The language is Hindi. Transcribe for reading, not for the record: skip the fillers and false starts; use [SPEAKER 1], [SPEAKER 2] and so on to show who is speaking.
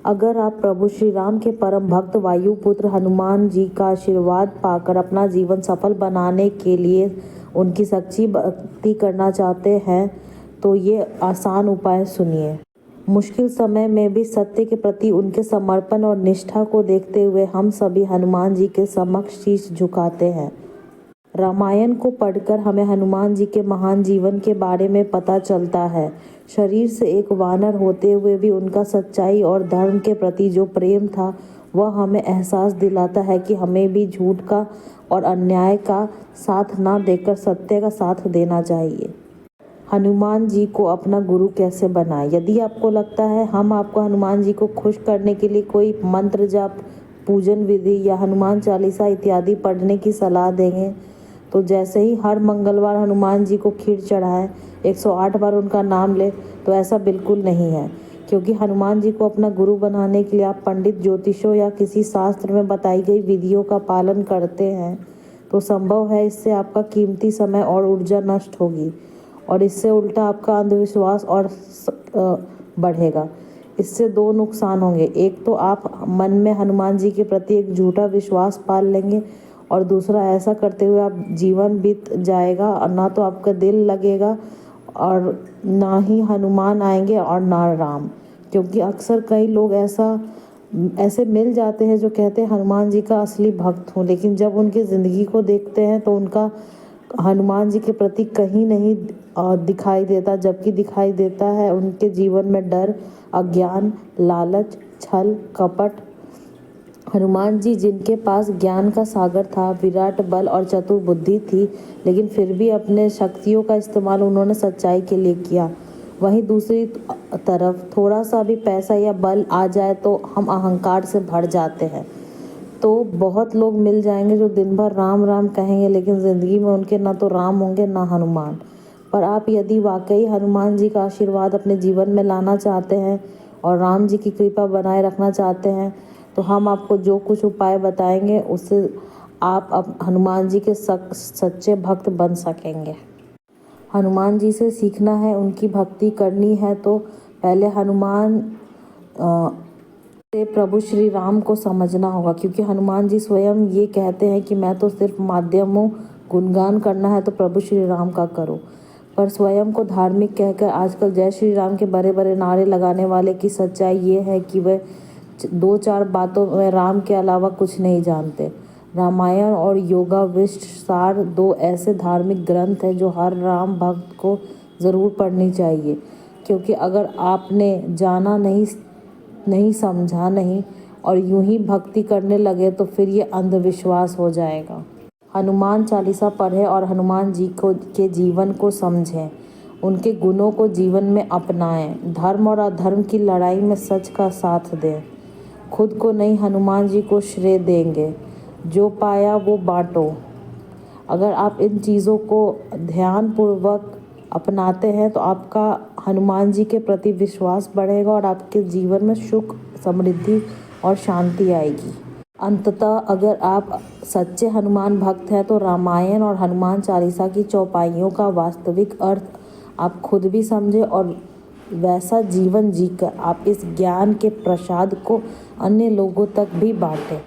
[SPEAKER 1] अगर आप प्रभु श्री राम के परम भक्त वायुपुत्र हनुमान जी का आशीर्वाद पाकर अपना जीवन सफल बनाने के लिए उनकी सच्ची भक्ति करना चाहते हैं तो ये आसान उपाय सुनिए। मुश्किल समय में भी सत्य के प्रति उनके समर्पण और निष्ठा को देखते हुए हम सभी हनुमान जी के समक्ष शीश झुकाते हैं। रामायण को पढ़कर हमें हनुमान जी के महान जीवन के बारे में पता चलता है। शरीर से एक वानर होते हुए भी उनका सच्चाई और धर्म के प्रति जो प्रेम था वह हमें एहसास दिलाता है कि हमें भी झूठ का और अन्याय का साथ ना देकर सत्य का साथ देना चाहिए। हनुमान जी को अपना गुरु कैसे बनाएं? यदि आपको लगता है हम आपको हनुमान जी को खुश करने के लिए कोई मंत्र जाप, पूजन विधि या हनुमान चालीसा इत्यादि पढ़ने की सलाह देंगे तो जैसे ही हर मंगलवार हनुमान जी को खीर चढ़ाएं, 108 बार उनका नाम ले, तो ऐसा बिल्कुल नहीं है। क्योंकि हनुमान जी को अपना गुरु बनाने के लिए आप पंडित ज्योतिषों या किसी शास्त्र में बताई गई विधियों का पालन करते हैं तो संभव है इससे आपका कीमती समय और ऊर्जा नष्ट होगी और इससे उल्टा आपका अंधविश्वास और बढ़ेगा। इससे दो नुकसान होंगे। एक तो आप मन में हनुमान जी के प्रति एक झूठा विश्वास पाल लेंगे और दूसरा ऐसा करते हुए आप जीवन बीत जाएगा और ना तो आपका दिल लगेगा और ना ही हनुमान आएंगे और ना राम। क्योंकि अक्सर कई लोग ऐसे मिल जाते हैं जो कहते हैं हनुमान जी का असली भक्त हूँ, लेकिन जब उनकी ज़िंदगी को देखते हैं तो उनका हनुमान जी के प्रति कहीं नहीं दिखाई देता, जबकि दिखाई देता है उनके जीवन में डर, अज्ञान, लालच, छल, कपट। हनुमान जी जिनके पास ज्ञान का सागर था, विराट बल और चतुर बुद्धि थी, लेकिन फिर भी अपने शक्तियों का इस्तेमाल उन्होंने सच्चाई के लिए किया। वहीं दूसरी तरफ थोड़ा सा भी पैसा या बल आ जाए तो हम अहंकार से भर जाते हैं। तो बहुत लोग मिल जाएंगे जो दिन भर राम राम कहेंगे, लेकिन ज़िंदगी में उनके ना तो राम होंगे ना हनुमान। पर आप यदि वाकई हनुमान जी का आशीर्वाद अपने जीवन में लाना चाहते हैं और राम जी की कृपा बनाए रखना चाहते हैं तो हम आपको जो कुछ उपाय बताएंगे उससे आप हनुमान जी के सच्चे भक्त बन सकेंगे। हनुमान जी से सीखना है, उनकी भक्ति करनी है तो पहले हनुमान से प्रभु श्री राम को समझना होगा। क्योंकि हनुमान जी स्वयं ये कहते हैं कि मैं तो सिर्फ माध्यम हूँ, गुणगान करना है तो प्रभु श्री राम का करो। पर स्वयं को धार्मिक कहकर आजकल जय श्री राम के बड़े बड़े नारे लगाने वाले की सच्चाई ये है कि वह 2-4 बातों में राम के अलावा कुछ नहीं जानते। रामायण और योगाविष्ट सार 2 ऐसे धार्मिक ग्रंथ हैं जो हर राम भक्त को ज़रूर पढ़नी चाहिए। क्योंकि अगर आपने जाना नहीं समझा नहीं और यूं ही भक्ति करने लगे तो फिर ये अंधविश्वास हो जाएगा। हनुमान चालीसा पढ़ें और हनुमान जी के जीवन को समझें, उनके गुणों को जीवन में अपनाएं, धर्म और अधर्म की लड़ाई में सच का साथ दें। खुद को नहीं हनुमान जी को श्रेय देंगे, जो पाया वो बांटो। अगर आप इन चीज़ों को ध्यानपूर्वक अपनाते हैं तो आपका हनुमान जी के प्रति विश्वास बढ़ेगा और आपके जीवन में सुख, समृद्धि और शांति आएगी। अंततः अगर आप सच्चे हनुमान भक्त हैं तो रामायण और हनुमान चालीसा की चौपाइयों का वास्तविक अर्थ आप खुद भी समझें और वैसा जीवन जीकर आप इस ज्ञान के प्रसाद को अन्य लोगों तक भी बांटें।